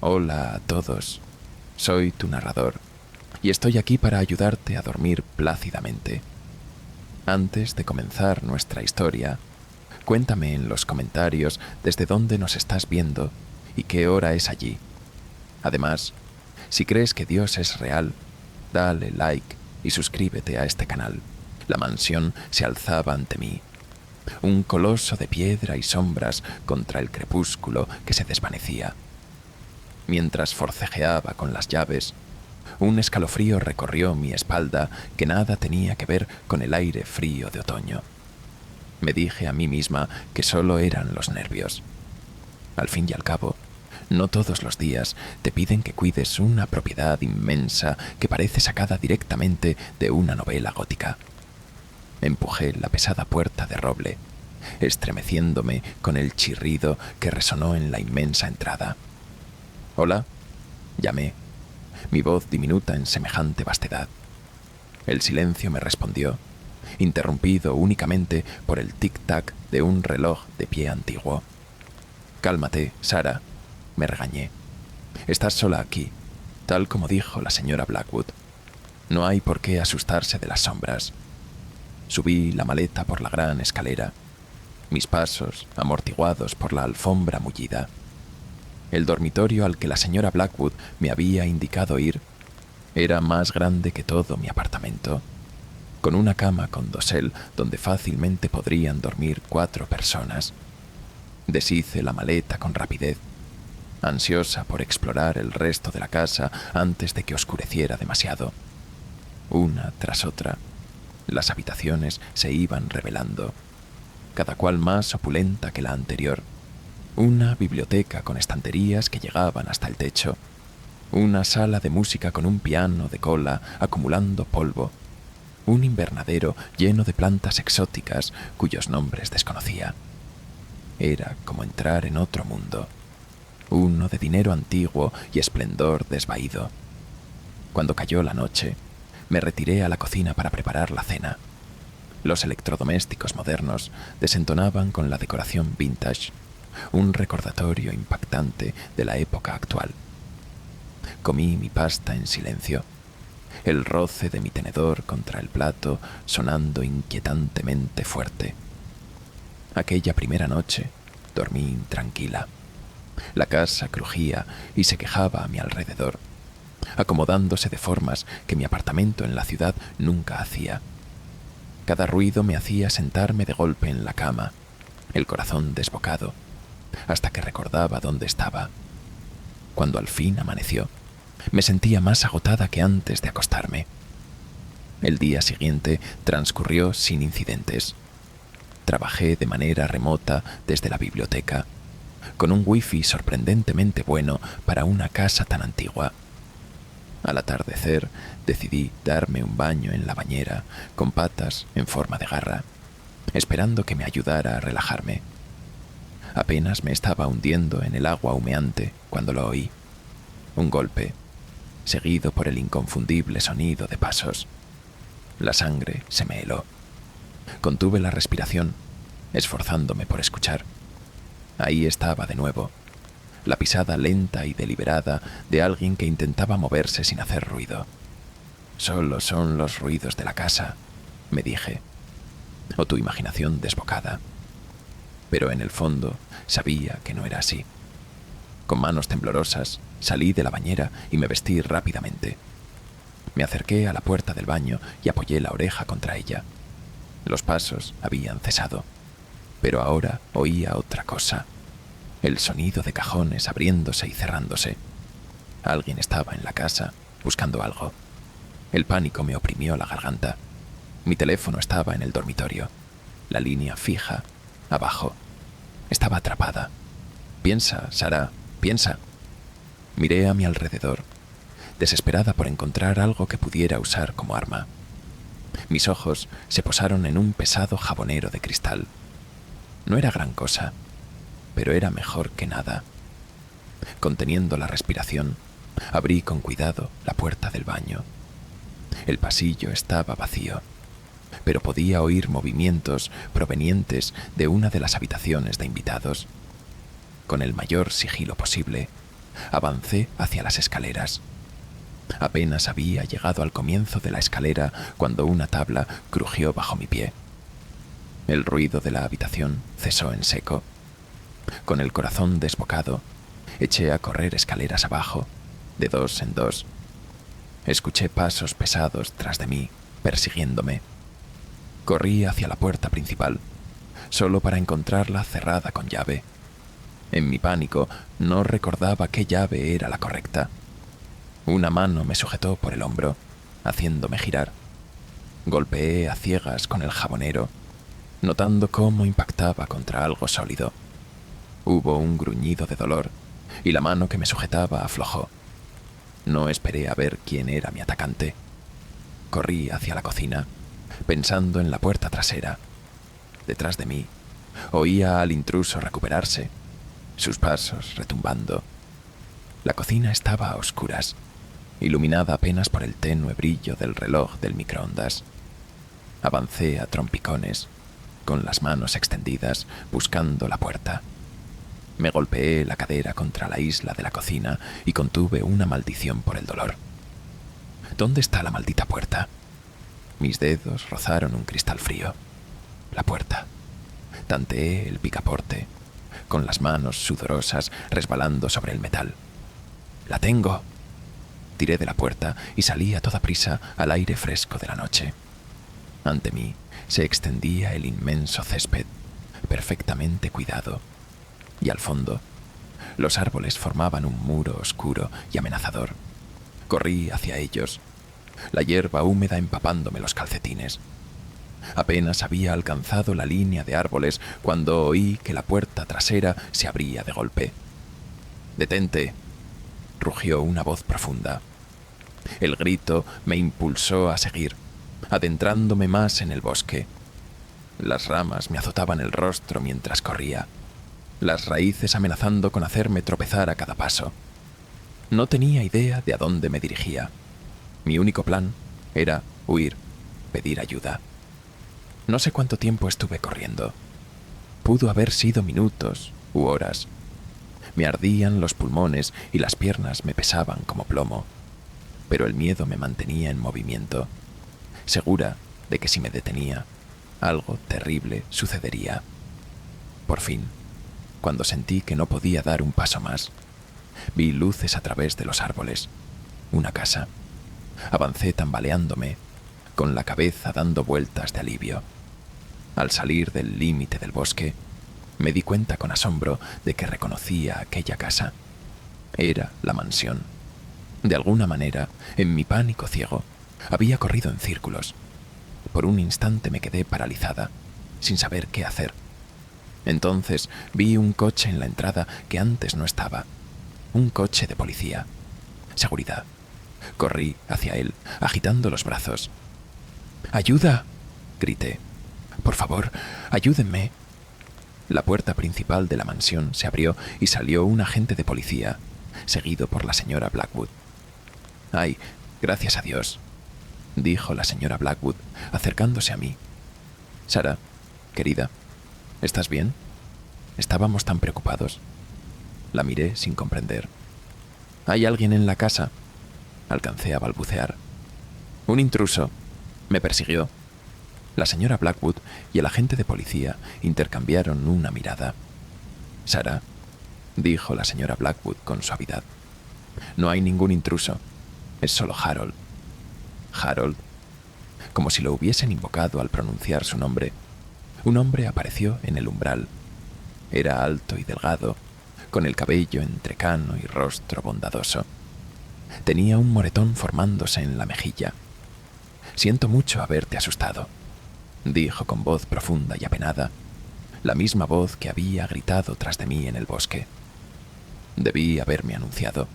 Hola a todos, soy tu narrador y estoy aquí para ayudarte a dormir plácidamente. Antes de comenzar nuestra historia, cuéntame en los comentarios desde dónde nos estás viendo y qué hora es allí. Además, si crees que Dios es real, dale like y suscríbete a este canal. La mansión se alzaba ante mí, un coloso de piedra y sombras contra el crepúsculo que se desvanecía. Mientras forcejeaba con las llaves, un escalofrío recorrió mi espalda que nada tenía que ver con el aire frío de otoño. Me dije a mí misma que solo eran los nervios. Al fin y al cabo, no todos los días te piden que cuides una propiedad inmensa que parece sacada directamente de una novela gótica. Empujé la pesada puerta de roble, estremeciéndome con el chirrido que resonó en la inmensa entrada. «Hola», llamé, mi voz diminuta en semejante vastedad. El silencio me respondió, interrumpido únicamente por el tic-tac de un reloj de pie antiguo. «Cálmate, Sara», me regañé. «Estás sola aquí, tal como dijo la señora Blackwood. No hay por qué asustarse de las sombras». Subí la maleta por la gran escalera, mis pasos amortiguados por la alfombra mullida. El dormitorio al que la señora Blackwood me había indicado ir era más grande que todo mi apartamento, con una cama con dosel donde fácilmente podrían dormir 4 personas. Deshice la maleta con rapidez, ansiosa por explorar el resto de la casa antes de que oscureciera demasiado. Una tras otra, las habitaciones se iban revelando, cada cual más opulenta que la anterior. Una biblioteca con estanterías que llegaban hasta el techo, una sala de música con un piano de cola acumulando polvo, un invernadero lleno de plantas exóticas cuyos nombres desconocía. Era como entrar en otro mundo, uno de dinero antiguo y esplendor desvaído. Cuando cayó la noche, me retiré a la cocina para preparar la cena. Los electrodomésticos modernos desentonaban con la decoración vintage, un recordatorio impactante de la época actual. Comí mi pasta en silencio, el roce de mi tenedor contra el plato sonando inquietantemente fuerte. Aquella primera noche dormí intranquila. La casa crujía y se quejaba a mi alrededor, acomodándose de formas que mi apartamento en la ciudad nunca hacía. Cada ruido me hacía sentarme de golpe en la cama, el corazón desbocado, hasta que recordaba dónde estaba. Cuando al fin amaneció, me sentía más agotada que antes de acostarme. El día siguiente transcurrió sin incidentes. Trabajé de manera remota desde la biblioteca, con un wifi sorprendentemente bueno para una casa tan antigua. Al atardecer, decidí darme un baño en la bañera, con patas en forma de garra, esperando que me ayudara a relajarme. Apenas me estaba hundiendo en el agua humeante cuando lo oí. Un golpe, seguido por el inconfundible sonido de pasos. La sangre se me heló. Contuve la respiración, esforzándome por escuchar. Ahí estaba de nuevo, la pisada lenta y deliberada de alguien que intentaba moverse sin hacer ruido. «Solo son los ruidos de la casa», me dije, «o tu imaginación desbocada». Pero en el fondo sabía que no era así. Con manos temblorosas salí de la bañera y me vestí rápidamente. Me acerqué a la puerta del baño y apoyé la oreja contra ella. Los pasos habían cesado, pero ahora oía otra cosa, el sonido de cajones abriéndose y cerrándose. Alguien estaba en la casa, buscando algo. El pánico me oprimió la garganta. Mi teléfono estaba en el dormitorio, la línea fija, abajo. Estaba atrapada. «Piensa, Sara, piensa». Miré a mi alrededor, desesperada por encontrar algo que pudiera usar como arma. Mis ojos se posaron en un pesado jabonero de cristal. No era gran cosa, pero era mejor que nada. Conteniendo la respiración, abrí con cuidado la puerta del baño. El pasillo estaba vacío, pero podía oír movimientos provenientes de una de las habitaciones de invitados. Con el mayor sigilo posible, Avancé hacia las escaleras. Apenas había llegado al comienzo de la escalera cuando una tabla crujió bajo mi pie. El ruido de la habitación cesó en seco. Con el corazón desbocado, eché a correr escaleras abajo, de dos en dos. Escuché pasos pesados tras de mí, persiguiéndome. Corrí hacia la puerta principal, solo para encontrarla cerrada con llave. En mi pánico, no recordaba qué llave era la correcta. Una mano me sujetó por el hombro, haciéndome girar. Golpeé a ciegas con el jabonero, notando cómo impactaba contra algo sólido. Hubo un gruñido de dolor y la mano que me sujetaba aflojó. No esperé a ver quién era mi atacante. Corrí hacia la cocina, pensando en la puerta trasera. Detrás de mí, oía al intruso recuperarse, sus pasos retumbando. La cocina estaba a oscuras, iluminada apenas por el tenue brillo del reloj del microondas. Avancé a trompicones, con las manos extendidas, buscando la puerta. Me golpeé la cadera contra la isla de la cocina y contuve una maldición por el dolor. ¿Dónde está la maldita puerta? Mis dedos rozaron un cristal frío. La puerta. Tanteé el picaporte, con las manos sudorosas resbalando sobre el metal. ¡La tengo! Tiré de la puerta y salí a toda prisa al aire fresco de la noche. Ante mí se extendía el inmenso césped, perfectamente cuidado, y al fondo, los árboles formaban un muro oscuro y amenazador. Corrí hacia ellos, la hierba húmeda empapándome los calcetines. Apenas había alcanzado la línea de árboles cuando oí que la puerta trasera se abría de golpe. «¡Detente!», rugió una voz profunda. El grito me impulsó a seguir, adentrándome más en el bosque. Las ramas me azotaban el rostro mientras corría, las raíces amenazando con hacerme tropezar a cada paso. No tenía idea de a dónde me dirigía. Mi único plan era huir, pedir ayuda. No sé cuánto tiempo estuve corriendo. Pudo haber sido minutos u horas. Me ardían los pulmones y las piernas me pesaban como plomo, pero el miedo me mantenía en movimiento, segura de que si me detenía, algo terrible sucedería. Por fin, cuando sentí que no podía dar un paso más, vi luces a través de los árboles. Una casa. Avancé tambaleándome, con la cabeza dando vueltas de alivio. Al salir del límite del bosque, me di cuenta con asombro de que reconocía aquella casa. Era la mansión. De alguna manera, en mi pánico ciego, había corrido en círculos. Por un instante me quedé paralizada, sin saber qué hacer. Entonces vi un coche en la entrada que antes no estaba. Un coche de policía. Seguridad. Corrí hacia él, agitando los brazos. ¡Ayuda!, grité. «Por favor, ayúdenme». La puerta principal de la mansión se abrió y salió un agente de policía, seguido por la señora Blackwood. «Ay, gracias a Dios», dijo la señora Blackwood, acercándose a mí. «Sara, querida, ¿estás bien? Estábamos tan preocupados». La miré sin comprender. «¿Hay alguien en la casa?», alcancé a balbucear. «Un intruso. Me persiguió». La señora Blackwood y el agente de policía intercambiaron una mirada. «Sara», dijo la señora Blackwood con suavidad, «no hay ningún intruso. Es solo Harold». «Harold», como si lo hubiesen invocado al pronunciar su nombre. Un hombre apareció en el umbral. Era alto y delgado, con el cabello entrecano y rostro bondadoso. Tenía un moretón formándose en la mejilla. «Siento mucho haberte asustado», dijo con voz profunda y apenada, la misma voz que había gritado tras de mí en el bosque. Debí haberme anunciado.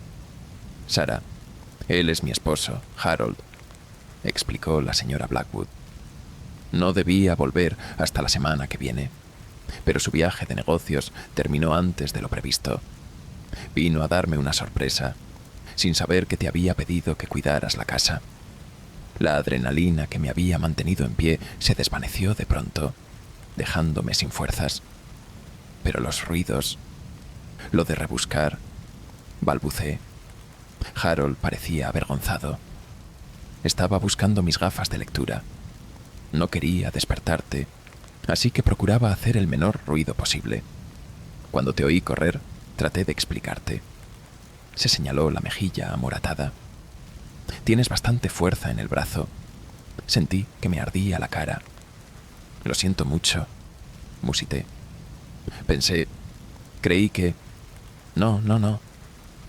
«Sara, él es mi esposo, Harold», explicó la señora Blackwood. «No debía volver hasta la semana que viene, pero su viaje de negocios terminó antes de lo previsto. Vino a darme una sorpresa, sin saber que te había pedido que cuidaras la casa. La adrenalina que me había mantenido en pie se desvaneció de pronto, dejándome sin fuerzas. Pero los ruidos, lo de rebuscar, balbuceé. Harold parecía avergonzado. Estaba buscando mis gafas de lectura. No quería despertarte, así que procuraba hacer el menor ruido posible. Cuando te oí correr, traté de explicarte. Se señaló la mejilla amoratada. Tienes bastante fuerza en el brazo. Sentí que me ardía la cara. Lo siento mucho, musité. Creí que... No.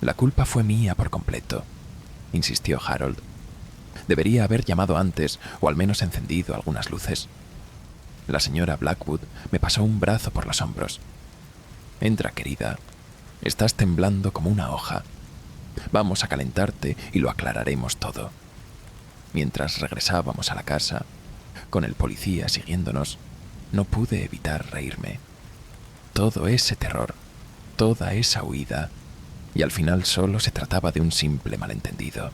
La culpa fue mía por completo, insistió Harold. Debería haber llamado antes o al menos encendido algunas luces. La señora Blackwood me pasó un brazo por los hombros. Entra, querida. Estás temblando como una hoja. Vamos a calentarte y lo aclararemos todo. Mientras regresábamos a la casa, con el policía siguiéndonos, no pude evitar reírme. Todo ese terror, toda esa huida, y al final solo se trataba de un simple malentendido.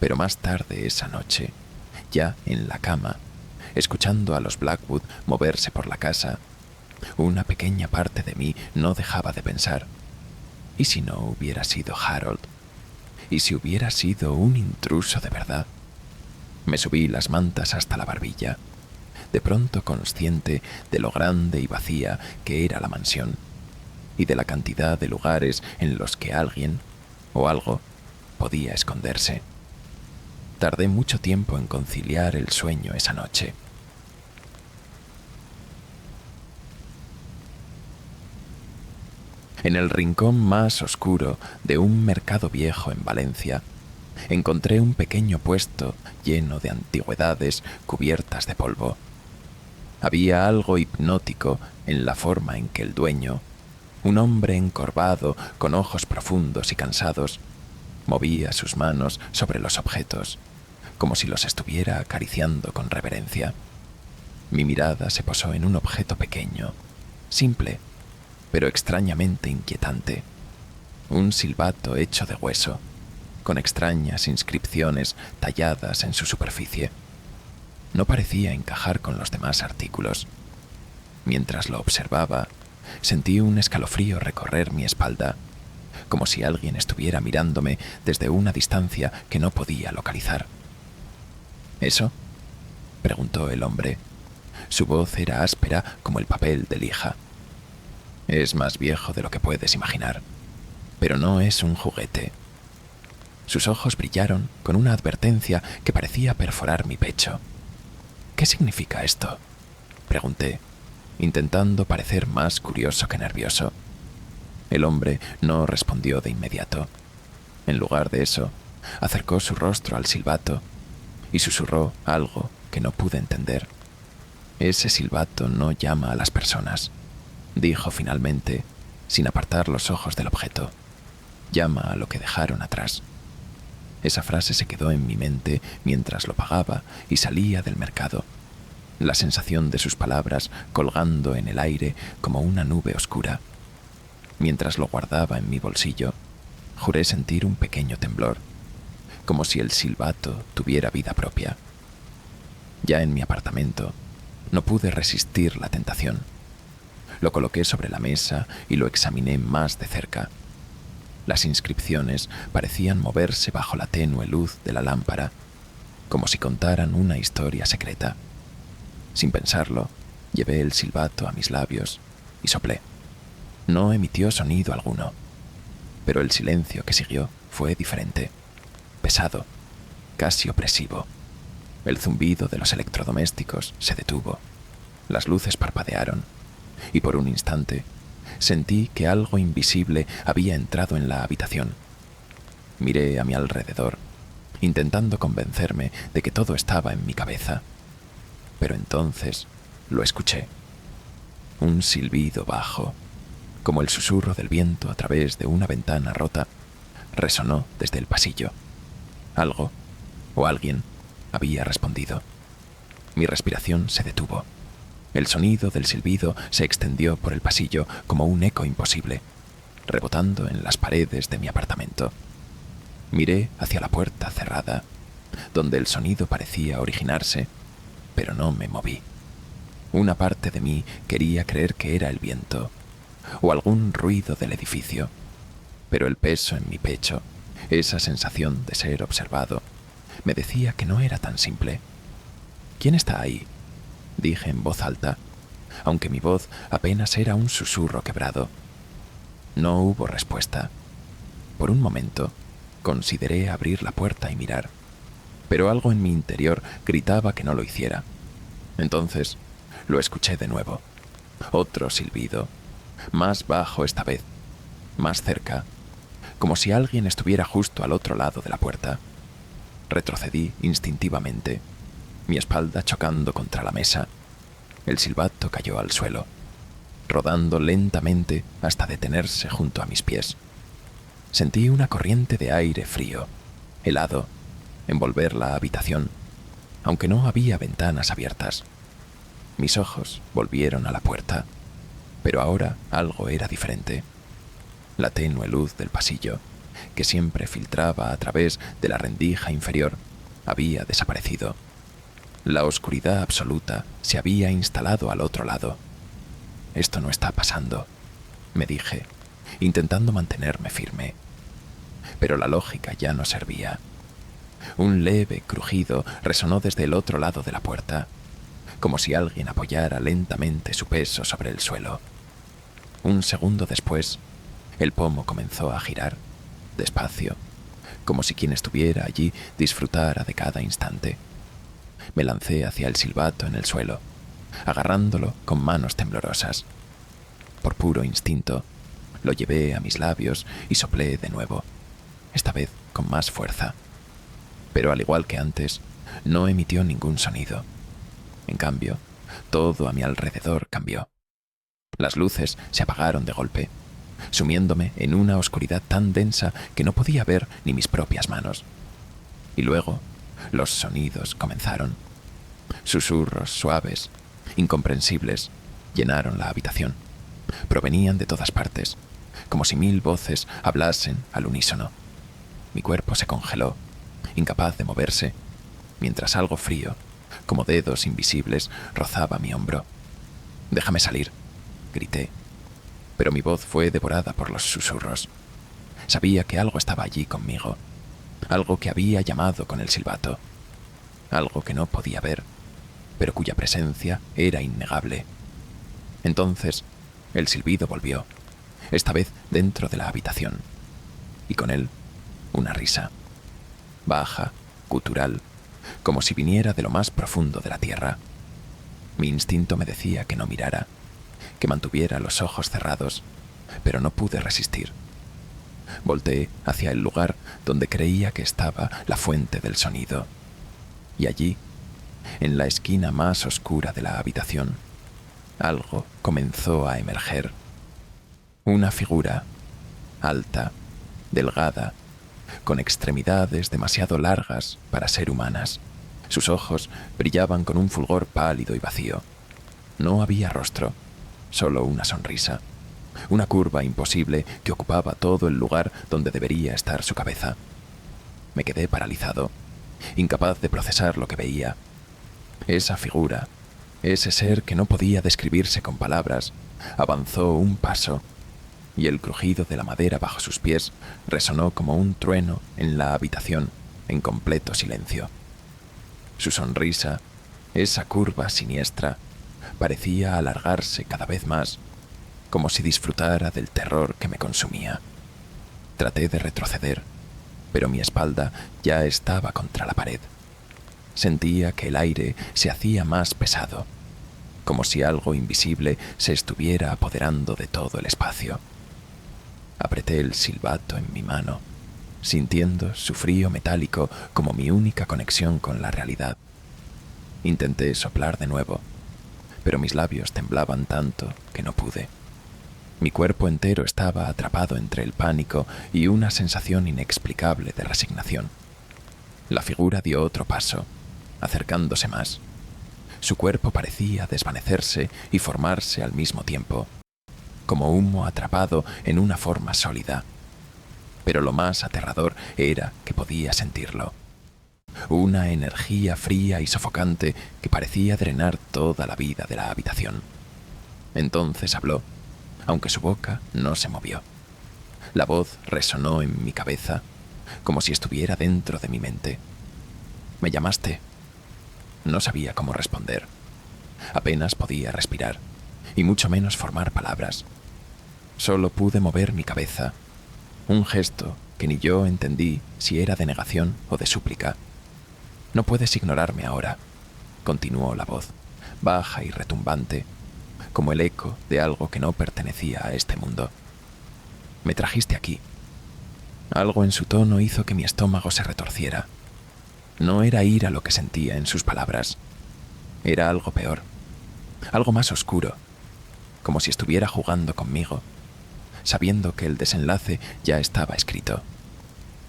Pero más tarde esa noche, ya en la cama, escuchando a los Blackwood moverse por la casa, una pequeña parte de mí no dejaba de pensar: ¿y si no hubiera sido Harold? ¿Y si hubiera sido un intruso de verdad? Me subí las mantas hasta la barbilla, de pronto consciente de lo grande y vacía que era la mansión, y de la cantidad de lugares en los que alguien o algo podía esconderse. Tardé mucho tiempo en conciliar el sueño esa noche. En el rincón más oscuro de un mercado viejo en Valencia, encontré un pequeño puesto lleno de antigüedades cubiertas de polvo. Había algo hipnótico en la forma en que el dueño, un hombre encorvado con ojos profundos y cansados, movía sus manos sobre los objetos, como si los estuviera acariciando con reverencia. Mi mirada se posó en un objeto pequeño, simple, pero extrañamente inquietante. Un silbato hecho de hueso, con extrañas inscripciones talladas en su superficie. No parecía encajar con los demás artículos. Mientras lo observaba, sentí un escalofrío recorrer mi espalda, como si alguien estuviera mirándome desde una distancia que no podía localizar. ¿Eso?, preguntó el hombre. Su voz era áspera como el papel de lija. Es más viejo de lo que puedes imaginar, pero no es un juguete. Sus ojos brillaron con una advertencia que parecía perforar mi pecho. ¿Qué significa esto?, pregunté, intentando parecer más curioso que nervioso. El hombre no respondió de inmediato. En lugar de eso, acercó su rostro al silbato y susurró algo que no pude entender. Ese silbato no llama a las personas, dijo finalmente, sin apartar los ojos del objeto. Llama a lo que dejaron atrás. Esa frase se quedó en mi mente mientras lo pagaba y salía del mercado. La sensación de sus palabras colgando en el aire como una nube oscura. Mientras lo guardaba en mi bolsillo, juré sentir un pequeño temblor, como si el silbato tuviera vida propia. Ya en mi apartamento, no pude resistir la tentación. Lo coloqué sobre la mesa y lo examiné más de cerca. Las inscripciones parecían moverse bajo la tenue luz de la lámpara, como si contaran una historia secreta. Sin pensarlo, llevé el silbato a mis labios y soplé. No emitió sonido alguno, pero el silencio que siguió fue diferente, pesado, casi opresivo. El zumbido de los electrodomésticos se detuvo, las luces parpadearon, y por un instante sentí que algo invisible había entrado en la habitación. Miré a mi alrededor, intentando convencerme de que todo estaba en mi cabeza. Pero entonces lo escuché. Un silbido bajo, como el susurro del viento a través de una ventana rota, resonó desde el pasillo. Algo, o alguien, había respondido. Mi respiración se detuvo. El sonido del silbido se extendió por el pasillo como un eco imposible, rebotando en las paredes de mi apartamento. Miré hacia la puerta cerrada, donde el sonido parecía originarse, pero no me moví. Una parte de mí quería creer que era el viento, o algún ruido del edificio, pero el peso en mi pecho, esa sensación de ser observado, me decía que no era tan simple. ¿Quién está ahí?, dije en voz alta, aunque mi voz apenas era un susurro quebrado. No hubo respuesta. Por un momento, consideré abrir la puerta y mirar, pero algo en mi interior gritaba que no lo hiciera. Entonces, lo escuché de nuevo. Otro silbido, más bajo esta vez, más cerca, como si alguien estuviera justo al otro lado de la puerta. Retrocedí instintivamente, mi espalda chocando contra la mesa. El silbato cayó al suelo, rodando lentamente hasta detenerse junto a mis pies. Sentí una corriente de aire frío, helado, envolver la habitación, aunque no había ventanas abiertas. Mis ojos volvieron a la puerta, pero ahora algo era diferente. La tenue luz del pasillo, que siempre filtraba a través de la rendija inferior, había desaparecido. La oscuridad absoluta se había instalado al otro lado. Esto no está pasando, me dije, intentando mantenerme firme. Pero la lógica ya no servía. Un leve crujido resonó desde el otro lado de la puerta, como si alguien apoyara lentamente su peso sobre el suelo. Un segundo después, el pomo comenzó a girar, despacio, como si quien estuviera allí disfrutara de cada instante. Me lancé hacia el silbato en el suelo, agarrándolo con manos temblorosas. Por puro instinto, lo llevé a mis labios y soplé de nuevo, esta vez con más fuerza. Pero al igual que antes, no emitió ningún sonido. En cambio, todo a mi alrededor cambió. Las luces se apagaron de golpe, sumiéndome en una oscuridad tan densa que no podía ver ni mis propias manos. Y luego, los sonidos comenzaron. Susurros suaves, incomprensibles, llenaron la habitación. Provenían de todas partes, como si 1000 voces hablasen al unísono. Mi cuerpo se congeló, incapaz de moverse, mientras algo frío, como dedos invisibles, rozaba mi hombro. «Déjame salir», grité, pero mi voz fue devorada por los susurros. Sabía que algo estaba allí conmigo, algo que había llamado con el silbato, algo que no podía ver, pero cuya presencia era innegable. Entonces, el silbido volvió, esta vez dentro de la habitación, y con él, una risa, baja, gutural, como si viniera de lo más profundo de la tierra. Mi instinto me decía que no mirara, que mantuviera los ojos cerrados, pero no pude resistir. Volteé hacia el lugar donde creía que estaba la fuente del sonido, y allí, en la esquina más oscura de la habitación, algo comenzó a emerger. Una figura, alta, delgada, con extremidades demasiado largas para ser humanas. Sus ojos brillaban con un fulgor pálido y vacío. No había rostro, solo una sonrisa, una curva imposible que ocupaba todo el lugar donde debería estar su cabeza. Me quedé paralizado, incapaz de procesar lo que veía. Esa figura, ese ser que no podía describirse con palabras, avanzó un paso, y el crujido de la madera bajo sus pies resonó como un trueno en la habitación, en completo silencio. Su sonrisa, esa curva siniestra, parecía alargarse cada vez más, como si disfrutara del terror que me consumía. Traté de retroceder, pero mi espalda ya estaba contra la pared. Sentía que el aire se hacía más pesado, como si algo invisible se estuviera apoderando de todo el espacio. Apreté el silbato en mi mano, sintiendo su frío metálico como mi única conexión con la realidad. Intenté soplar de nuevo, pero mis labios temblaban tanto que no pude. Mi cuerpo entero estaba atrapado entre el pánico y una sensación inexplicable de resignación. La figura dio otro paso, acercándose más. Su cuerpo parecía desvanecerse y formarse al mismo tiempo, como humo atrapado en una forma sólida. Pero lo más aterrador era que podía sentirlo. Una energía fría y sofocante que parecía drenar toda la vida de la habitación. Entonces habló, aunque su boca no se movió. La voz resonó en mi cabeza, como si estuviera dentro de mi mente. «¿Me llamaste?» No sabía cómo responder. Apenas podía respirar, y mucho menos formar palabras. Solo pude mover mi cabeza, un gesto que ni yo entendí si era de negación o de súplica. «No puedes ignorarme ahora», continuó la voz, baja y retumbante, como el eco de algo que no pertenecía a este mundo. «Me trajiste aquí». Algo en su tono hizo que mi estómago se retorciera. No era ira lo que sentía en sus palabras. Era algo peor, algo más oscuro, como si estuviera jugando conmigo, sabiendo que el desenlace ya estaba escrito.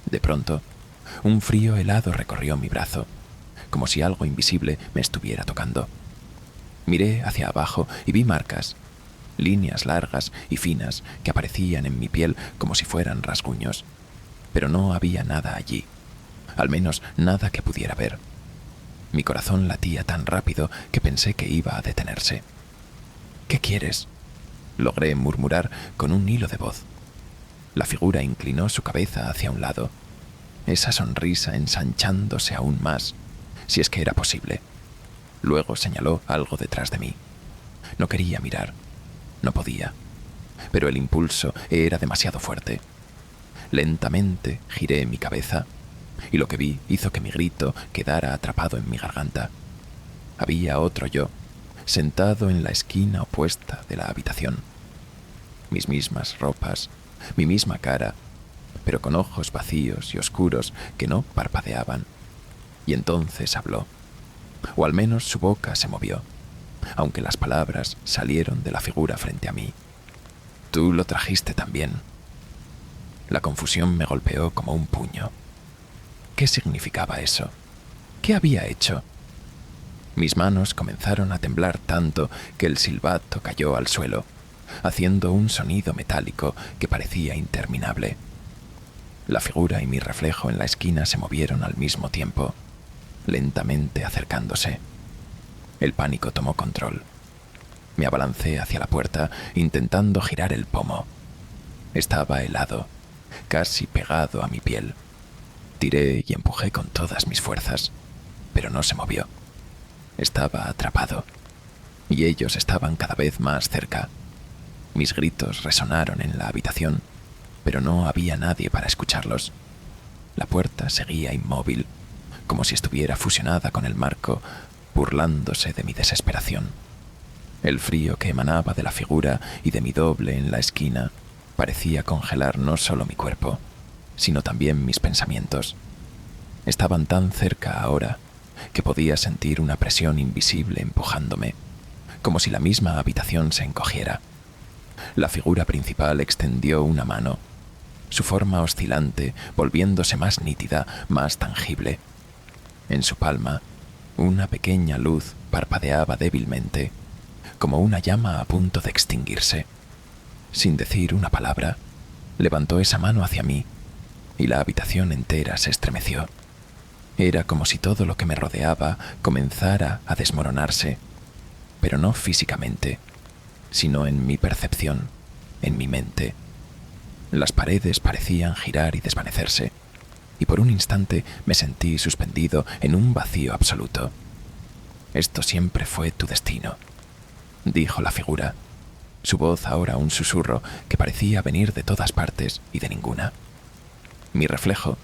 De pronto, un frío helado recorrió mi brazo, como si algo invisible me estuviera tocando. Miré hacia abajo y vi marcas, líneas largas y finas que aparecían en mi piel como si fueran rasguños, pero no había nada allí, al menos nada que pudiera ver. Mi corazón latía tan rápido que pensé que iba a detenerse. «¿Qué quieres?», logré murmurar con un hilo de voz. La figura inclinó su cabeza hacia un lado, esa sonrisa ensanchándose aún más, si es que era posible. Luego señaló algo detrás de mí. No quería mirar, no podía, pero el impulso era demasiado fuerte. Lentamente giré mi cabeza, y lo que vi hizo que mi grito quedara atrapado en mi garganta. Había otro yo, sentado en la esquina opuesta de la habitación. Mis mismas ropas, mi misma cara, pero con ojos vacíos y oscuros que no parpadeaban. Y entonces habló, o al menos su boca se movió, aunque las palabras salieron de la figura frente a mí. «Tú lo trajiste también». La confusión me golpeó como un puño. ¿Qué significaba eso? ¿Qué había hecho? Mis manos comenzaron a temblar tanto que el silbato cayó al suelo, haciendo un sonido metálico que parecía interminable. La figura y mi reflejo en la esquina se movieron al mismo tiempo, lentamente acercándose. El pánico tomó control. Me abalancé hacia la puerta, intentando girar el pomo. Estaba helado, casi pegado a mi piel. Tiré y empujé con todas mis fuerzas, pero no se movió. Estaba atrapado, y ellos estaban cada vez más cerca. Mis gritos resonaron en la habitación, pero no había nadie para escucharlos. La puerta seguía inmóvil, como si estuviera fusionada con el marco, burlándose de mi desesperación. El frío que emanaba de la figura y de mi doble en la esquina parecía congelar no solo mi cuerpo, sino también mis pensamientos. Estaban tan cerca ahora que podía sentir una presión invisible empujándome, como si la misma habitación se encogiera. La figura principal extendió una mano, su forma oscilante volviéndose más nítida, más tangible. En su palma, una pequeña luz parpadeaba débilmente, como una llama a punto de extinguirse. Sin decir una palabra, levantó esa mano hacia mí, y la habitación entera se estremeció. Era como si todo lo que me rodeaba comenzara a desmoronarse, pero no físicamente, sino en mi percepción, en mi mente. Las paredes parecían girar y desvanecerse, y por un instante me sentí suspendido en un vacío absoluto. «Esto siempre fue tu destino», dijo la figura, su voz ahora un susurro que parecía venir de todas partes y de ninguna. Mi reflejo,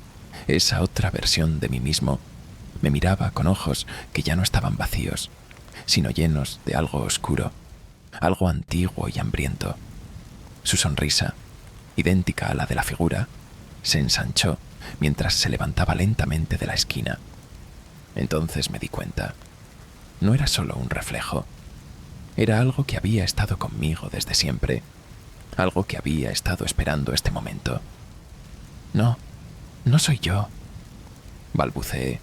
esa otra versión de mí mismo, me miraba con ojos que ya no estaban vacíos, sino llenos de algo oscuro, algo antiguo y hambriento. Su sonrisa, idéntica a la de la figura, se ensanchó mientras se levantaba lentamente de la esquina. Entonces me di cuenta. No era solo un reflejo. Era algo que había estado conmigo desde siempre, algo que había estado esperando este momento. «No, no soy yo», balbuceé,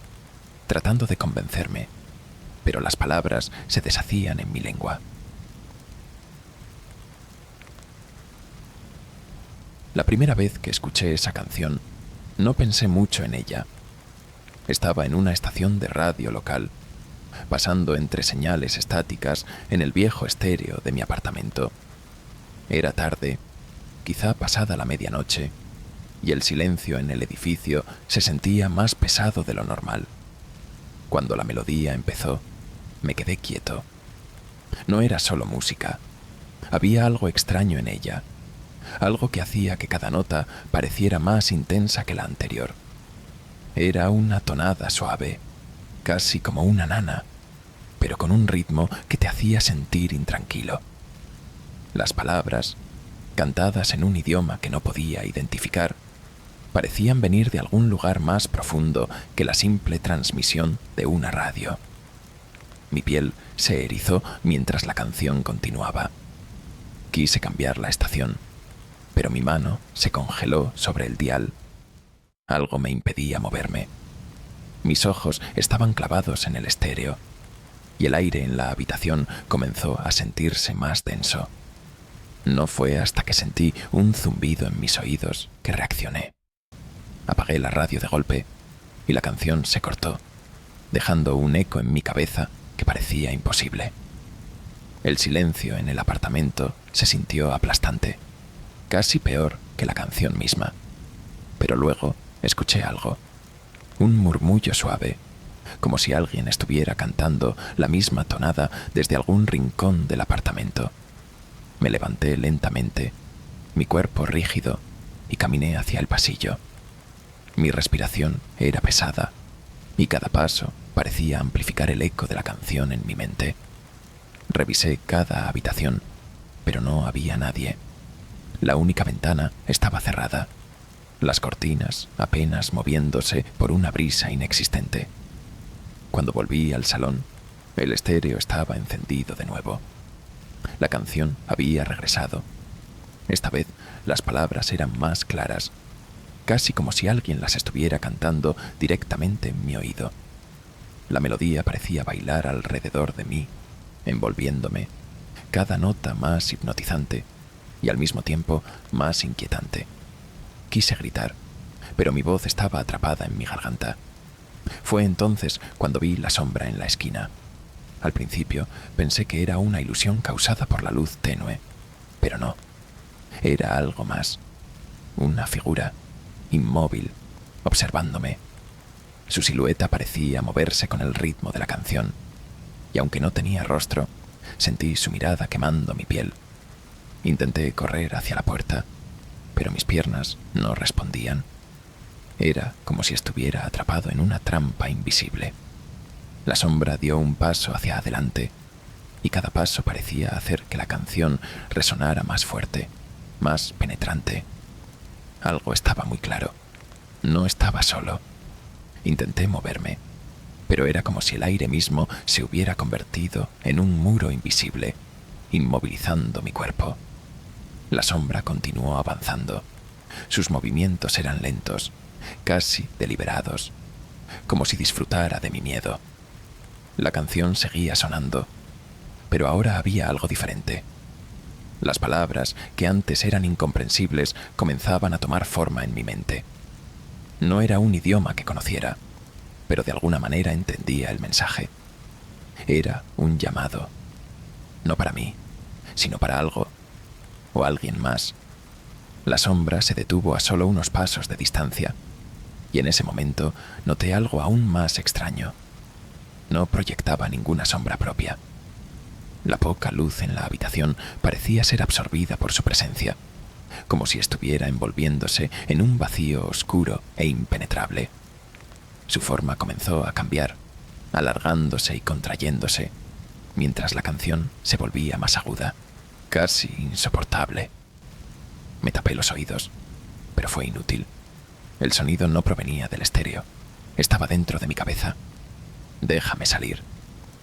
tratando de convencerme, pero las palabras se deshacían en mi lengua. La primera vez que escuché esa canción, no pensé mucho en ella. Estaba en una estación de radio local, pasando entre señales estáticas en el viejo estéreo de mi apartamento. Era tarde, quizá pasada la medianoche, y el silencio en el edificio se sentía más pesado de lo normal. Cuando la melodía empezó, me quedé quieto. No era solo música. Había algo extraño en ella, algo que hacía que cada nota pareciera más intensa que la anterior. Era una tonada suave, casi como una nana, pero con un ritmo que te hacía sentir intranquilo. Las palabras, cantadas en un idioma que no podía identificar, parecían venir de algún lugar más profundo que la simple transmisión de una radio. Mi piel se erizó mientras la canción continuaba. Quise cambiar la estación, pero mi mano se congeló sobre el dial. Algo me impedía moverme. Mis ojos estaban clavados en el estéreo, y el aire en la habitación comenzó a sentirse más denso. No fue hasta que sentí un zumbido en mis oídos que reaccioné. Apagué la radio de golpe y la canción se cortó, dejando un eco en mi cabeza que parecía imposible. El silencio en el apartamento se sintió aplastante, casi peor que la canción misma. Pero luego escuché algo, un murmullo suave, como si alguien estuviera cantando la misma tonada desde algún rincón del apartamento. Me levanté lentamente, mi cuerpo rígido, y caminé hacia el pasillo. Mi respiración era pesada, y cada paso parecía amplificar el eco de la canción en mi mente. Revisé cada habitación, pero no había nadie. La única ventana estaba cerrada, las cortinas apenas moviéndose por una brisa inexistente. Cuando volví al salón, el estéreo estaba encendido de nuevo. La canción había regresado. Esta vez las palabras eran más claras, casi como si alguien las estuviera cantando directamente en mi oído. La melodía parecía bailar alrededor de mí, envolviéndome, cada nota más hipnotizante y al mismo tiempo más inquietante. Quise gritar, pero mi voz estaba atrapada en mi garganta. Fue entonces cuando vi la sombra en la esquina. Al principio pensé que era una ilusión causada por la luz tenue, pero no. Era algo más. Una figura, inmóvil, observándome. Su silueta parecía moverse con el ritmo de la canción, y aunque no tenía rostro, sentí su mirada quemando mi piel. Intenté correr hacia la puerta, pero mis piernas no respondían. Era como si estuviera atrapado en una trampa invisible. La sombra dio un paso hacia adelante, y cada paso parecía hacer que la canción resonara más fuerte, más penetrante. Algo estaba muy claro. No estaba solo. Intenté moverme, pero era como si el aire mismo se hubiera convertido en un muro invisible, inmovilizando mi cuerpo. La sombra continuó avanzando. Sus movimientos eran lentos, casi deliberados, como si disfrutara de mi miedo. La canción seguía sonando, pero ahora había algo diferente. Las palabras, que antes eran incomprensibles, comenzaban a tomar forma en mi mente. No era un idioma que conociera, pero de alguna manera entendía el mensaje. Era un llamado, no para mí, sino para algo o alguien más. La sombra se detuvo a solo unos pasos de distancia, y en ese momento noté algo aún más extraño. No proyectaba ninguna sombra propia. La poca luz en la habitación parecía ser absorbida por su presencia, como si estuviera envolviéndose en un vacío oscuro e impenetrable. Su forma comenzó a cambiar, alargándose y contrayéndose, mientras la canción se volvía más aguda, casi insoportable. Me tapé los oídos, pero fue inútil. El sonido no provenía del estéreo, estaba dentro de mi cabeza. «Déjame salir»,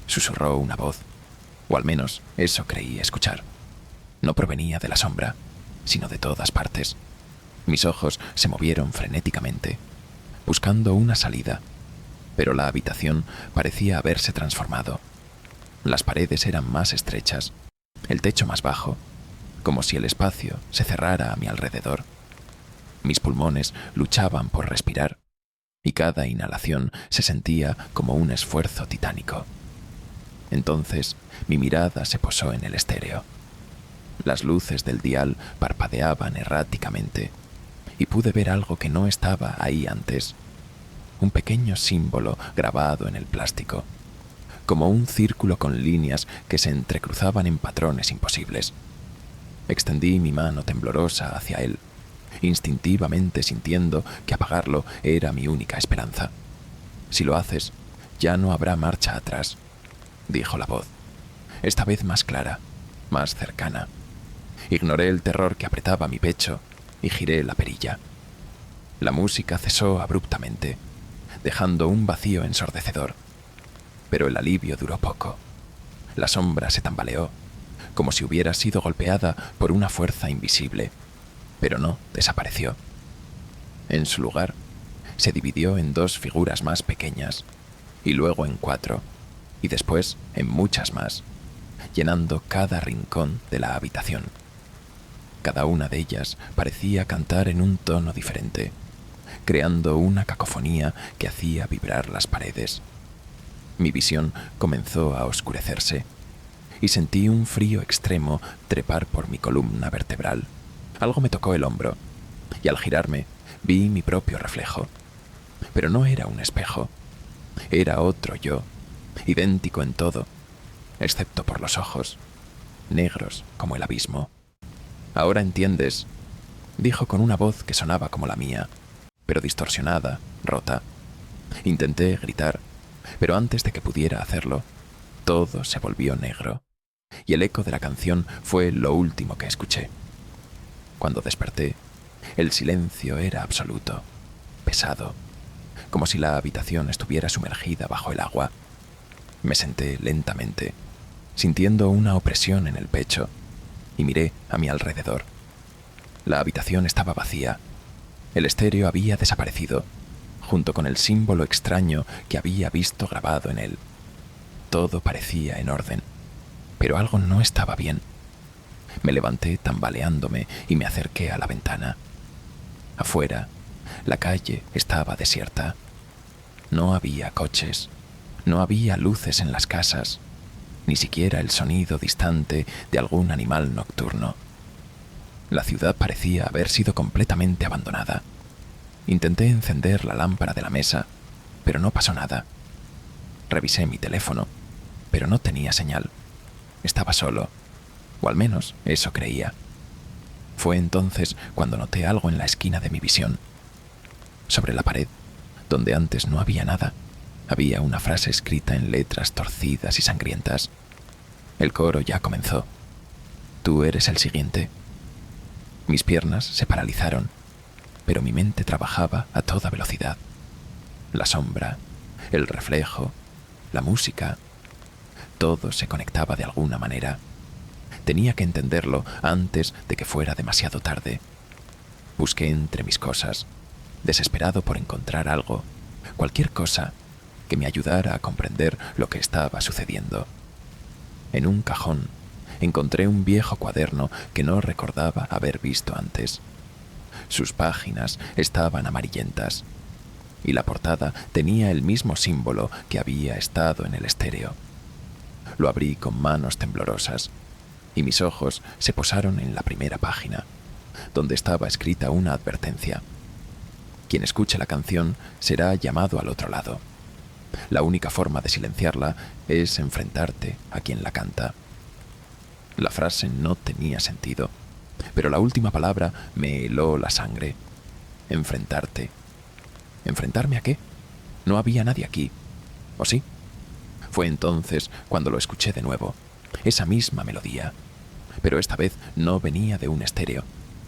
susurró una voz, o al menos eso creí escuchar. No provenía de la sombra, sino de todas partes. Mis ojos se movieron frenéticamente, buscando una salida, pero la habitación parecía haberse transformado. Las paredes eran más estrechas, el techo más bajo, como si el espacio se cerrara a mi alrededor. Mis pulmones luchaban por respirar, y cada inhalación se sentía como un esfuerzo titánico. Entonces mi mirada se posó en el estéreo. Las luces del dial parpadeaban erráticamente y pude ver algo que no estaba ahí antes. Un pequeño símbolo grabado en el plástico, como un círculo con líneas que se entrecruzaban en patrones imposibles. Extendí mi mano temblorosa hacia él, instintivamente sintiendo que apagarlo era mi única esperanza. Si lo haces, ya no habrá marcha atrás, dijo la voz, esta vez más clara, más cercana. Ignoré el terror que apretaba mi pecho y giré la perilla. La música cesó abruptamente, dejando un vacío ensordecedor. Pero el alivio duró poco. La sombra se tambaleó, como si hubiera sido golpeada por una fuerza invisible, pero no desapareció. En su lugar, se dividió en 2 figuras más pequeñas, y luego en 4, y después en muchas más, llenando cada rincón de la habitación. Cada una de ellas parecía cantar en un tono diferente, creando una cacofonía que hacía vibrar las paredes. Mi visión comenzó a oscurecerse, y sentí un frío extremo trepar por mi columna vertebral. Algo me tocó el hombro, y al girarme vi mi propio reflejo. Pero no era un espejo, era otro yo, idéntico en todo, excepto por los ojos, negros como el abismo. «Ahora entiendes», dijo con una voz que sonaba como la mía, pero distorsionada, rota. Intenté gritar, pero antes de que pudiera hacerlo, todo se volvió negro, y el eco de la canción fue lo último que escuché. Cuando desperté, el silencio era absoluto, pesado, como si la habitación estuviera sumergida bajo el agua. Me senté lentamente, sintiendo una opresión en el pecho, y miré a mi alrededor. La habitación estaba vacía. El estéreo había desaparecido, junto con el símbolo extraño que había visto grabado en él. Todo parecía en orden, pero algo no estaba bien. Me levanté tambaleándome y me acerqué a la ventana. Afuera, la calle estaba desierta. No había coches, no había luces en las casas, ni siquiera el sonido distante de algún animal nocturno. La ciudad parecía haber sido completamente abandonada. Intenté encender la lámpara de la mesa, pero no pasó nada. Revisé mi teléfono, pero no tenía señal. Estaba solo, o al menos eso creía. Fue entonces cuando noté algo en la esquina de mi visión. Sobre la pared, donde antes no había nada, había una frase escrita en letras torcidas y sangrientas. El coro ya comenzó. «Tú eres el siguiente». Mis piernas se paralizaron, pero mi mente trabajaba a toda velocidad. La sombra, el reflejo, la música, todo se conectaba de alguna manera. Tenía que entenderlo antes de que fuera demasiado tarde. Busqué entre mis cosas, desesperado por encontrar algo, cualquier cosa, que me ayudara a comprender lo que estaba sucediendo. En un cajón encontré un viejo cuaderno que no recordaba haber visto antes. Sus páginas estaban amarillentas, y la portada tenía el mismo símbolo que había estado en el estéreo. Lo abrí con manos temblorosas, y mis ojos se posaron en la primera página, donde estaba escrita una advertencia. Quien escuche la canción será llamado al otro lado. La única forma de silenciarla es enfrentarte a quien la canta. La frase no tenía sentido, pero la última palabra me heló la sangre. Enfrentarte. ¿Enfrentarme a qué? No había nadie aquí. ¿O sí? Fue entonces cuando lo escuché de nuevo, esa misma melodía, pero esta vez no venía de un estéreo,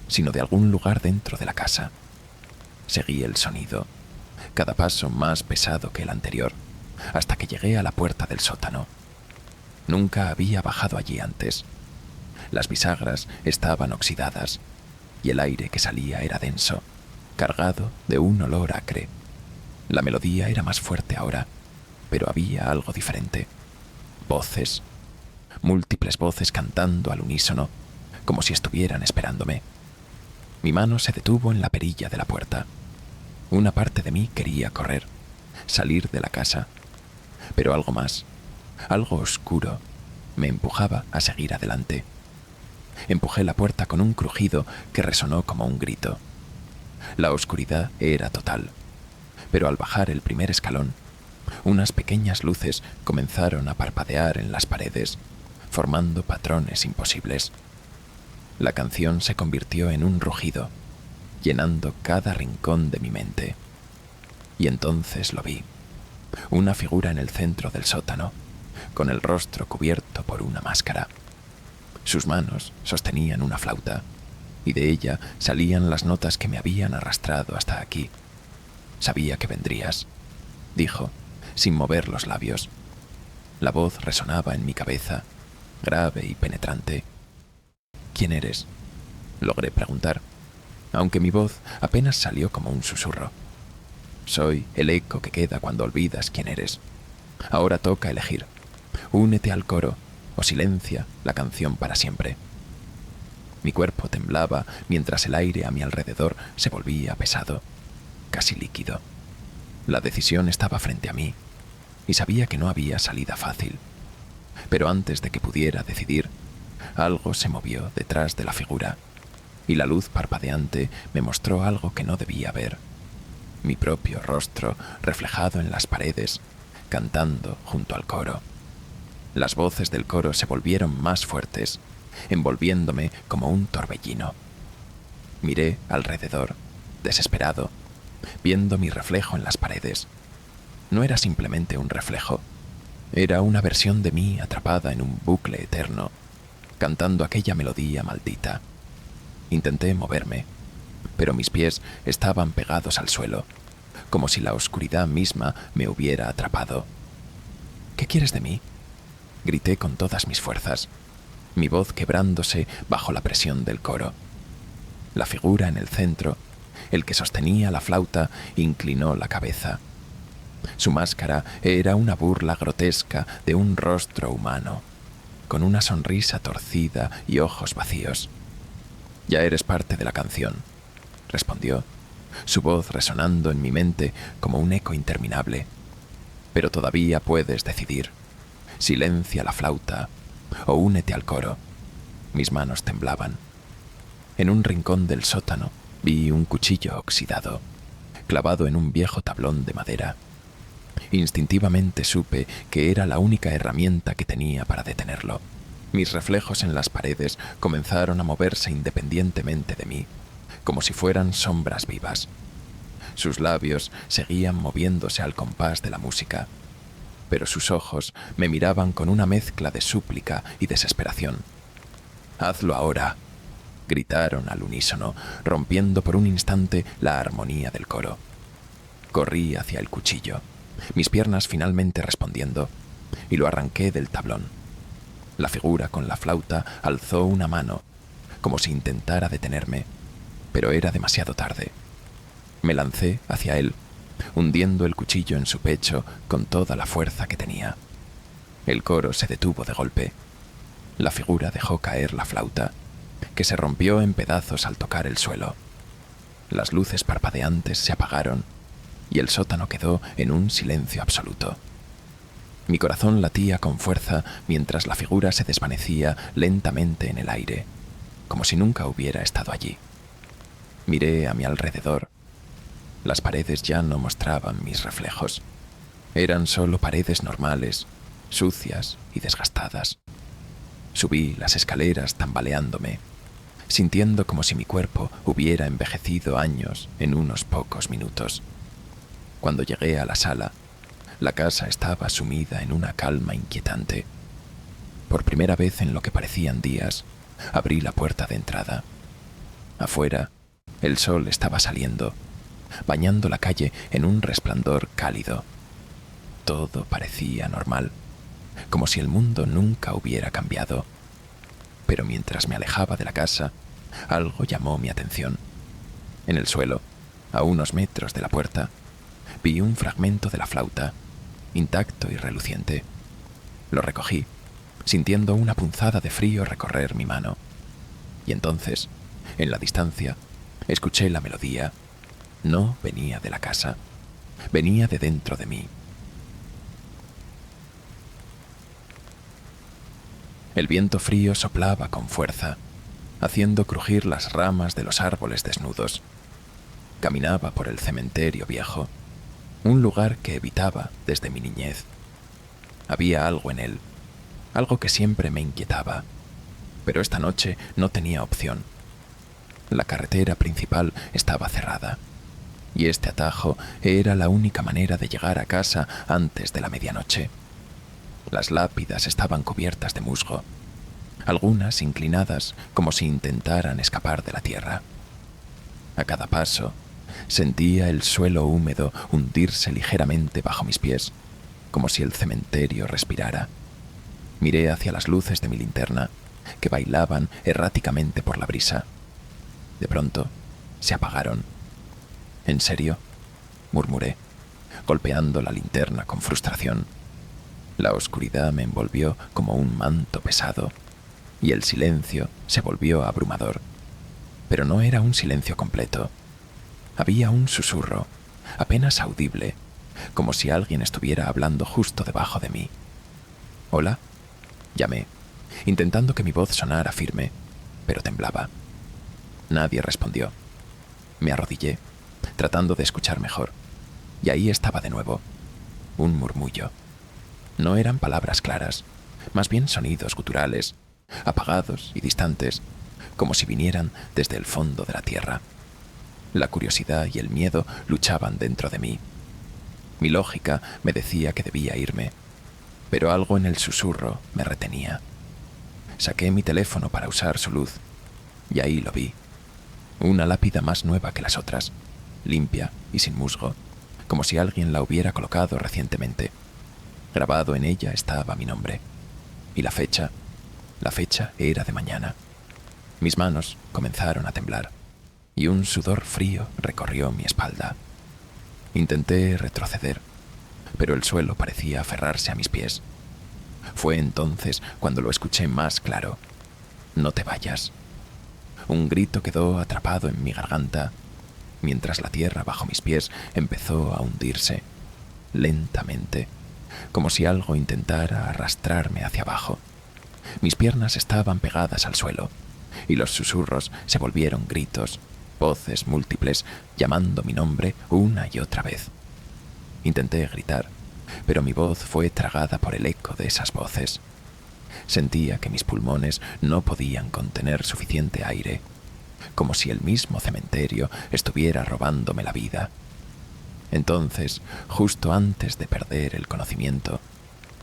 sino de algún lugar dentro de la casa. Seguí el sonido, cada paso más pesado que el anterior, hasta que llegué a la puerta del sótano. Nunca había bajado allí antes. Las bisagras estaban oxidadas, y el aire que salía era denso, cargado de un olor acre. La melodía era más fuerte ahora, pero había algo diferente. Voces, múltiples voces cantando al unísono, como si estuvieran esperándome. Mi mano se detuvo en la perilla de la puerta. Una parte de mí quería correr, salir de la casa, pero algo más, algo oscuro, me empujaba a seguir adelante. Empujé la puerta con un crujido que resonó como un grito. La oscuridad era total, pero al bajar el primer escalón, unas pequeñas luces comenzaron a parpadear en las paredes, formando patrones imposibles. La canción se convirtió en un rugido, llenando cada rincón de mi mente. Y entonces lo vi, una figura en el centro del sótano, con el rostro cubierto por una máscara. Sus manos sostenían una flauta, y de ella salían las notas que me habían arrastrado hasta aquí. Sabía que vendrías, dijo, sin mover los labios. La voz resonaba en mi cabeza, grave y penetrante. ¿Quién eres?, logré preguntar, aunque mi voz apenas salió como un susurro. Soy el eco que queda cuando olvidas quién eres. Ahora toca elegir. Únete al coro o silencia la canción para siempre. Mi cuerpo temblaba mientras el aire a mi alrededor se volvía pesado, casi líquido. La decisión estaba frente a mí y sabía que no había salida fácil. Pero antes de que pudiera decidir, algo se movió detrás de la figura y la luz parpadeante me mostró algo que no debía ver. Mi propio rostro reflejado en las paredes, cantando junto al coro. Las voces del coro se volvieron más fuertes, envolviéndome como un torbellino. Miré alrededor, desesperado, viendo mi reflejo en las paredes. No era simplemente un reflejo, era una versión de mí atrapada en un bucle eterno, cantando aquella melodía maldita. Intenté moverme, pero mis pies estaban pegados al suelo, como si la oscuridad misma me hubiera atrapado. ¿Qué quieres de mí?, grité con todas mis fuerzas, mi voz quebrándose bajo la presión del coro. La figura en el centro, el que sostenía la flauta, inclinó la cabeza. Su máscara era una burla grotesca de un rostro humano, con una sonrisa torcida y ojos vacíos. «Ya eres parte de la canción», respondió, su voz resonando en mi mente como un eco interminable. «Pero todavía puedes decidir. Silencia la flauta o únete al coro». Mis manos temblaban. En un rincón del sótano vi un cuchillo oxidado, clavado en un viejo tablón de madera. Instintivamente supe que era la única herramienta que tenía para detenerlo. Mis reflejos en las paredes comenzaron a moverse independientemente de mí, como si fueran sombras vivas. Sus labios seguían moviéndose al compás de la música, pero sus ojos me miraban con una mezcla de súplica y desesperación. «Hazlo ahora», gritaron al unísono, rompiendo por un instante la armonía del coro. Corrí hacia el cuchillo, mis piernas finalmente respondiendo, y lo arranqué del tablón. La figura con la flauta alzó una mano, como si intentara detenerme, pero era demasiado tarde. Me lancé hacia él, hundiendo el cuchillo en su pecho con toda la fuerza que tenía. El coro se detuvo de golpe. La figura dejó caer la flauta, que se rompió en pedazos al tocar el suelo. Las luces parpadeantes se apagaron y el sótano quedó en un silencio absoluto. Mi corazón latía con fuerza mientras la figura se desvanecía lentamente en el aire, como si nunca hubiera estado allí. Miré a mi alrededor. Las paredes ya no mostraban mis reflejos. Eran solo paredes normales, sucias y desgastadas. Subí las escaleras tambaleándome, sintiendo como si mi cuerpo hubiera envejecido años en unos pocos minutos. Cuando llegué a la sala, la casa estaba sumida en una calma inquietante. Por primera vez en lo que parecían días, abrí la puerta de entrada. Afuera, el sol estaba saliendo, bañando la calle en un resplandor cálido. Todo parecía normal, como si el mundo nunca hubiera cambiado. Pero mientras me alejaba de la casa, algo llamó mi atención. En el suelo, a unos metros de la puerta, vi un fragmento de la flauta, intacto y reluciente. Lo recogí, sintiendo una punzada de frío recorrer mi mano. Y entonces, en la distancia, escuché la melodía. No venía de la casa, venía de dentro de mí. El viento frío soplaba con fuerza, haciendo crujir las ramas de los árboles desnudos. Caminaba por el cementerio viejo, un lugar que evitaba desde mi niñez. Había algo en él, algo que siempre me inquietaba, pero esta noche no tenía opción. La carretera principal estaba cerrada, y este atajo era la única manera de llegar a casa antes de la medianoche. Las lápidas estaban cubiertas de musgo, algunas inclinadas como si intentaran escapar de la tierra. A cada paso, sentía el suelo húmedo hundirse ligeramente bajo mis pies, como si el cementerio respirara. Miré hacia las luces de mi linterna, que bailaban erráticamente por la brisa. De pronto, se apagaron. «¿En serio?», murmuré, golpeando la linterna con frustración. La oscuridad me envolvió como un manto pesado, y el silencio se volvió abrumador. Pero no era un silencio completo. Había un susurro, apenas audible, como si alguien estuviera hablando justo debajo de mí. «¿Hola?», llamé, intentando que mi voz sonara firme, pero temblaba. Nadie respondió. Me arrodillé, tratando de escuchar mejor, y ahí estaba de nuevo, un murmullo. No eran palabras claras, más bien sonidos guturales, apagados y distantes, como si vinieran desde el fondo de la tierra. La curiosidad y el miedo luchaban dentro de mí. Mi lógica me decía que debía irme, pero algo en el susurro me retenía. Saqué mi teléfono para usar su luz, y ahí lo vi. Una lápida más nueva que las otras, limpia y sin musgo, como si alguien la hubiera colocado recientemente. Grabado en ella estaba mi nombre. Y la fecha era de mañana. Mis manos comenzaron a temblar, y un sudor frío recorrió mi espalda. Intenté retroceder, pero el suelo parecía aferrarse a mis pies. Fue entonces cuando lo escuché más claro. «No te vayas». Un grito quedó atrapado en mi garganta, mientras la tierra bajo mis pies empezó a hundirse, lentamente, como si algo intentara arrastrarme hacia abajo. Mis piernas estaban pegadas al suelo, y los susurros se volvieron gritos, voces múltiples, llamando mi nombre una y otra vez. Intenté gritar, pero mi voz fue tragada por el eco de esas voces. Sentía que mis pulmones no podían contener suficiente aire, como si el mismo cementerio estuviera robándome la vida. Entonces, justo antes de perder el conocimiento,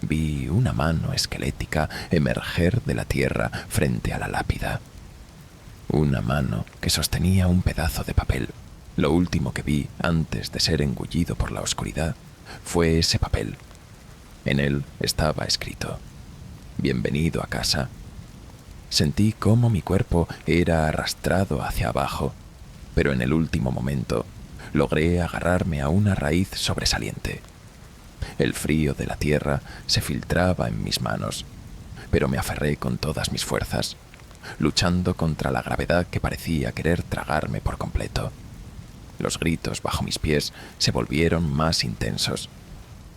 vi una mano esquelética emerger de la tierra frente a la lápida. Una mano que sostenía un pedazo de papel. Lo último que vi antes de ser engullido por la oscuridad fue ese papel. En él estaba escrito: «Bienvenido a casa». Sentí cómo mi cuerpo era arrastrado hacia abajo, pero en el último momento logré agarrarme a una raíz sobresaliente. El frío de la tierra se filtraba en mis manos, pero me aferré con todas mis fuerzas, luchando contra la gravedad que parecía querer tragarme por completo. Los gritos bajo mis pies se volvieron más intensos,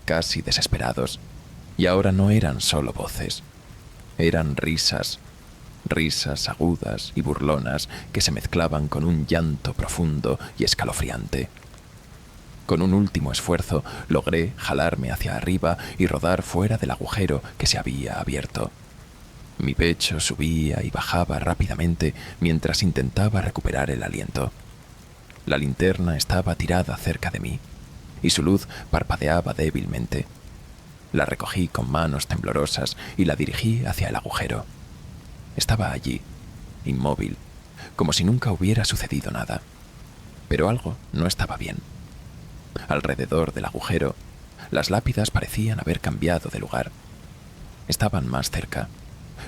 casi desesperados, y ahora no eran solo voces, eran risas agudas y burlonas que se mezclaban con un llanto profundo y escalofriante. Con un último esfuerzo logré jalarme hacia arriba y rodar fuera del agujero que se había abierto. Mi pecho subía y bajaba rápidamente mientras intentaba recuperar el aliento. La linterna estaba tirada cerca de mí, y su luz parpadeaba débilmente. La recogí con manos temblorosas y la dirigí hacia el agujero. Estaba allí, inmóvil, como si nunca hubiera sucedido nada. Pero algo no estaba bien. Alrededor del agujero, las lápidas parecían haber cambiado de lugar. Estaban más cerca,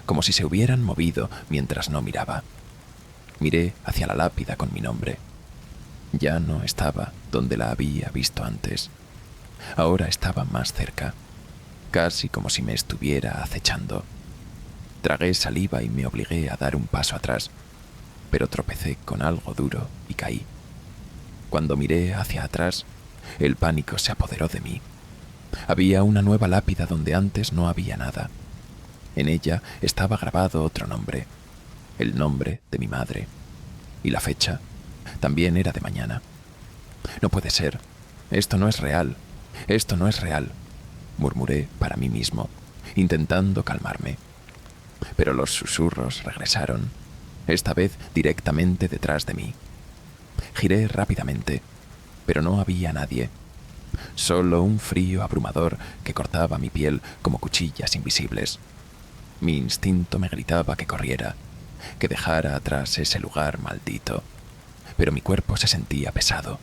como si se hubieran movido mientras no miraba. Miré hacia la lápida con mi nombre. Ya no estaba donde la había visto antes. Ahora estaba más cerca, casi como si me estuviera acechando. Tragué saliva y me obligué a dar un paso atrás, pero tropecé con algo duro y caí. Cuando miré hacia atrás, el pánico se apoderó de mí. Había una nueva lápida donde antes no había nada. En ella estaba grabado otro nombre, el nombre de mi madre, y la fecha también era de mañana. No puede ser, esto no es real, esto no es real, murmuré para mí mismo, intentando calmarme. Pero los susurros regresaron, esta vez directamente detrás de mí. Giré rápidamente, pero no había nadie. Solo un frío abrumador que cortaba mi piel como cuchillas invisibles. Mi instinto me gritaba que corriera, que dejara atrás ese lugar maldito, pero mi cuerpo se sentía pesado,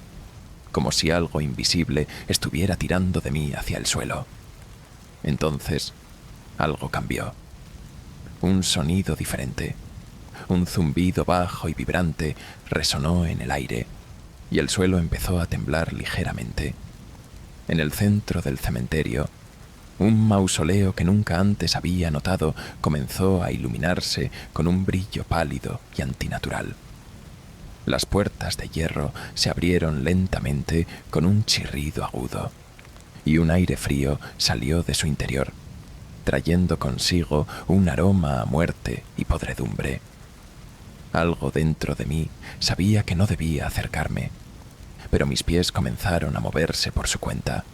como si algo invisible estuviera tirando de mí hacia el suelo. Entonces, algo cambió. Un sonido diferente, un zumbido bajo y vibrante resonó en el aire, y el suelo empezó a temblar ligeramente. En el centro del cementerio, un mausoleo que nunca antes había notado comenzó a iluminarse con un brillo pálido y antinatural. Las puertas de hierro se abrieron lentamente con un chirrido agudo, y un aire frío salió de su interior, trayendo consigo un aroma a muerte y podredumbre. Algo dentro de mí sabía que no debía acercarme, pero mis pies comenzaron a moverse por su cuenta,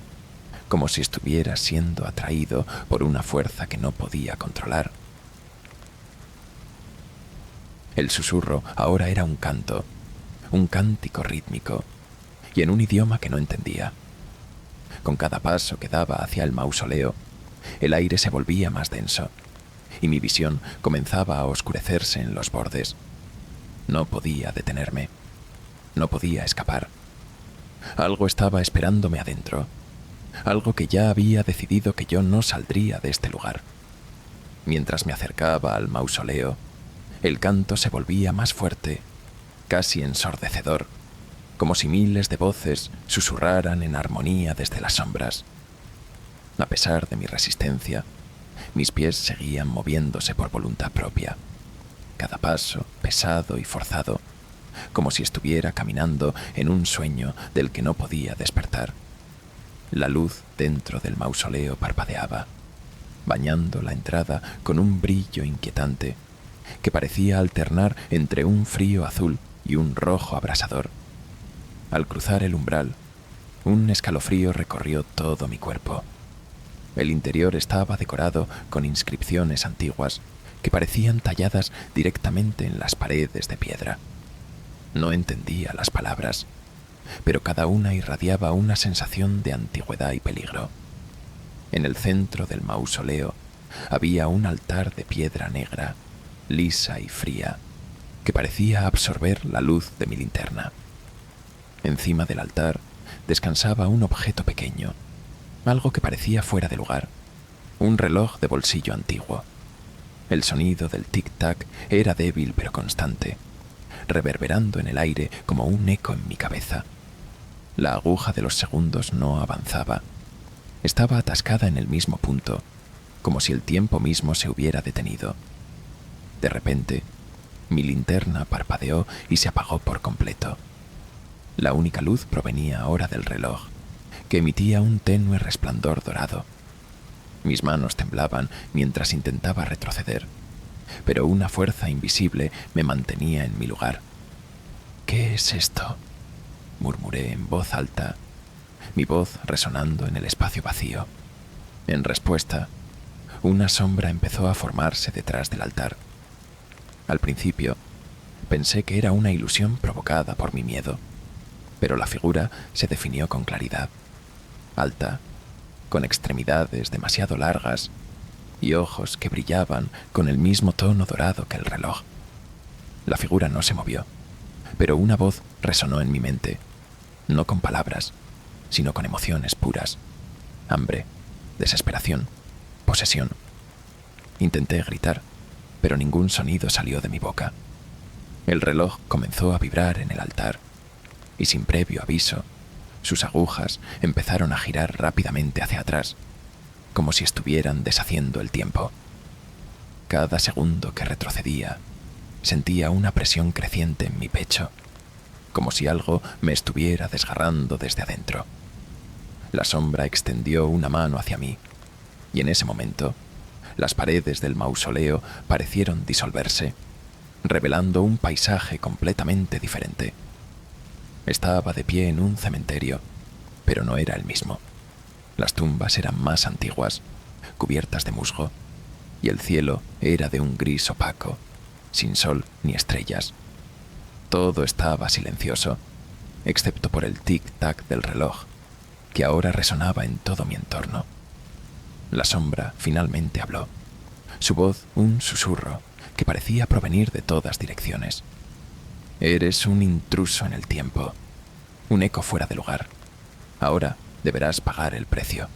como si estuviera siendo atraído por una fuerza que no podía controlar. El susurro ahora era un canto, un cántico rítmico, y en un idioma que no entendía. Con cada paso que daba hacia el mausoleo, el aire se volvía más denso, y mi visión comenzaba a oscurecerse en los bordes. No podía detenerme, no podía escapar. Algo estaba esperándome adentro, algo que ya había decidido que yo no saldría de este lugar. Mientras me acercaba al mausoleo, el canto se volvía más fuerte, casi ensordecedor, como si miles de voces susurraran en armonía desde las sombras. A pesar de mi resistencia, mis pies seguían moviéndose por voluntad propia, cada paso pesado y forzado, como si estuviera caminando en un sueño del que no podía despertar. La luz dentro del mausoleo parpadeaba, bañando la entrada con un brillo inquietante que parecía alternar entre un frío azul y un rojo abrasador. Al cruzar el umbral, un escalofrío recorrió todo mi cuerpo. El interior estaba decorado con inscripciones antiguas que parecían talladas directamente en las paredes de piedra. No entendía las palabras, pero cada una irradiaba una sensación de antigüedad y peligro. En el centro del mausoleo había un altar de piedra negra, lisa y fría, que parecía absorber la luz de mi linterna. Encima del altar descansaba un objeto pequeño, algo que parecía fuera de lugar, un reloj de bolsillo antiguo. El sonido del tic-tac era débil pero constante, reverberando en el aire como un eco en mi cabeza. La aguja de los segundos no avanzaba. Estaba atascada en el mismo punto, como si el tiempo mismo se hubiera detenido. De repente, mi linterna parpadeó y se apagó por completo. La única luz provenía ahora del reloj, que emitía un tenue resplandor dorado. Mis manos temblaban mientras intentaba retroceder, pero una fuerza invisible me mantenía en mi lugar. «¿Qué es esto?», murmuré en voz alta, mi voz resonando en el espacio vacío. En respuesta, una sombra empezó a formarse detrás del altar. Al principio, pensé que era una ilusión provocada por mi miedo, pero la figura se definió con claridad, alta, con extremidades demasiado largas y ojos que brillaban con el mismo tono dorado que el reloj. La figura no se movió, pero una voz resonó en mi mente, no con palabras, sino con emociones puras: hambre, desesperación, posesión. Intenté gritar, pero ningún sonido salió de mi boca. El reloj comenzó a vibrar en el altar, y sin previo aviso, sus agujas empezaron a girar rápidamente hacia atrás, como si estuvieran deshaciendo el tiempo. Cada segundo que retrocedía, sentía una presión creciente en mi pecho, como si algo me estuviera desgarrando desde adentro. La sombra extendió una mano hacia mí, y en ese momento, las paredes del mausoleo parecieron disolverse, revelando un paisaje completamente diferente. Estaba de pie en un cementerio, pero no era el mismo. Las tumbas eran más antiguas, cubiertas de musgo, y el cielo era de un gris opaco, sin sol ni estrellas. Todo estaba silencioso, excepto por el tic-tac del reloj, que ahora resonaba en todo mi entorno. La sombra finalmente habló, su voz un susurro que parecía provenir de todas direcciones. Eres un intruso en el tiempo, un eco fuera de lugar. Ahora deberás pagar el precio.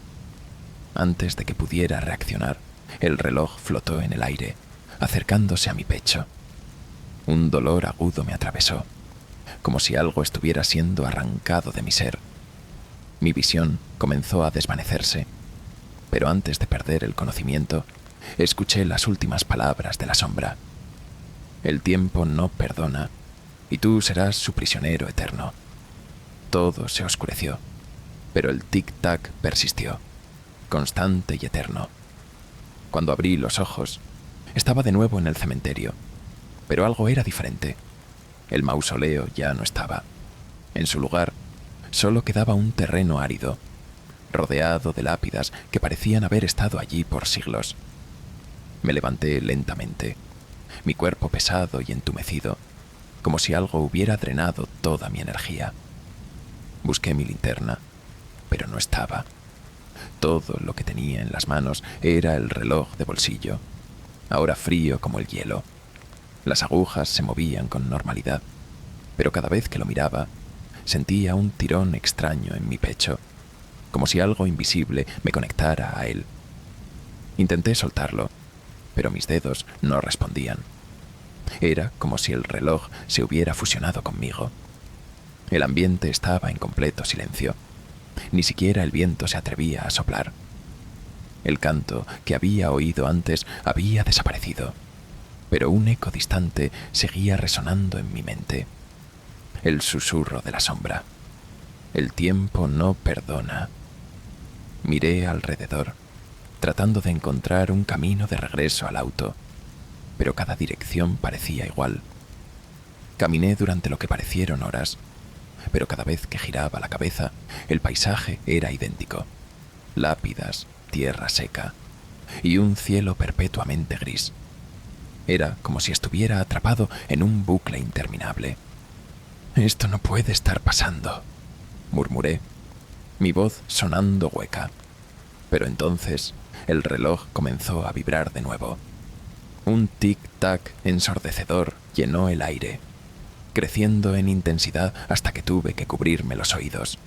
Antes de que pudiera reaccionar, el reloj flotó en el aire, acercándose a mi pecho. Un dolor agudo me atravesó, como si algo estuviera siendo arrancado de mi ser. Mi visión comenzó a desvanecerse, pero antes de perder el conocimiento, escuché las últimas palabras de la sombra. El tiempo no perdona, y tú serás su prisionero eterno. Todo se oscureció, pero el tic-tac persistió, constante y eterno. Cuando abrí los ojos, estaba de nuevo en el cementerio, pero algo era diferente. El mausoleo ya no estaba. En su lugar, solo quedaba un terreno árido, rodeado de lápidas que parecían haber estado allí por siglos. Me levanté lentamente, mi cuerpo pesado y entumecido, como si algo hubiera drenado toda mi energía. Busqué mi linterna, pero no estaba. Todo lo que tenía en las manos era el reloj de bolsillo, ahora frío como el hielo. Las agujas se movían con normalidad, pero cada vez que lo miraba, sentía un tirón extraño en mi pecho, como si algo invisible me conectara a él. Intenté soltarlo, pero mis dedos no respondían. Era como si el reloj se hubiera fusionado conmigo. El ambiente estaba en completo silencio. Ni siquiera el viento se atrevía a soplar. El canto que había oído antes había desaparecido, pero un eco distante seguía resonando en mi mente. El susurro de la sombra. El tiempo no perdona. Miré alrededor, tratando de encontrar un camino de regreso al auto, pero cada dirección parecía igual. Caminé durante lo que parecieron horas, pero cada vez que giraba la cabeza, el paisaje era idéntico. Lápidas, tierra seca y un cielo perpetuamente gris. Era como si estuviera atrapado en un bucle interminable. «Esto no puede estar pasando», murmuré, mi voz sonando hueca. Pero entonces el reloj comenzó a vibrar de nuevo. Un tic-tac ensordecedor llenó el aire, creciendo en intensidad hasta que tuve que cubrirme los oídos.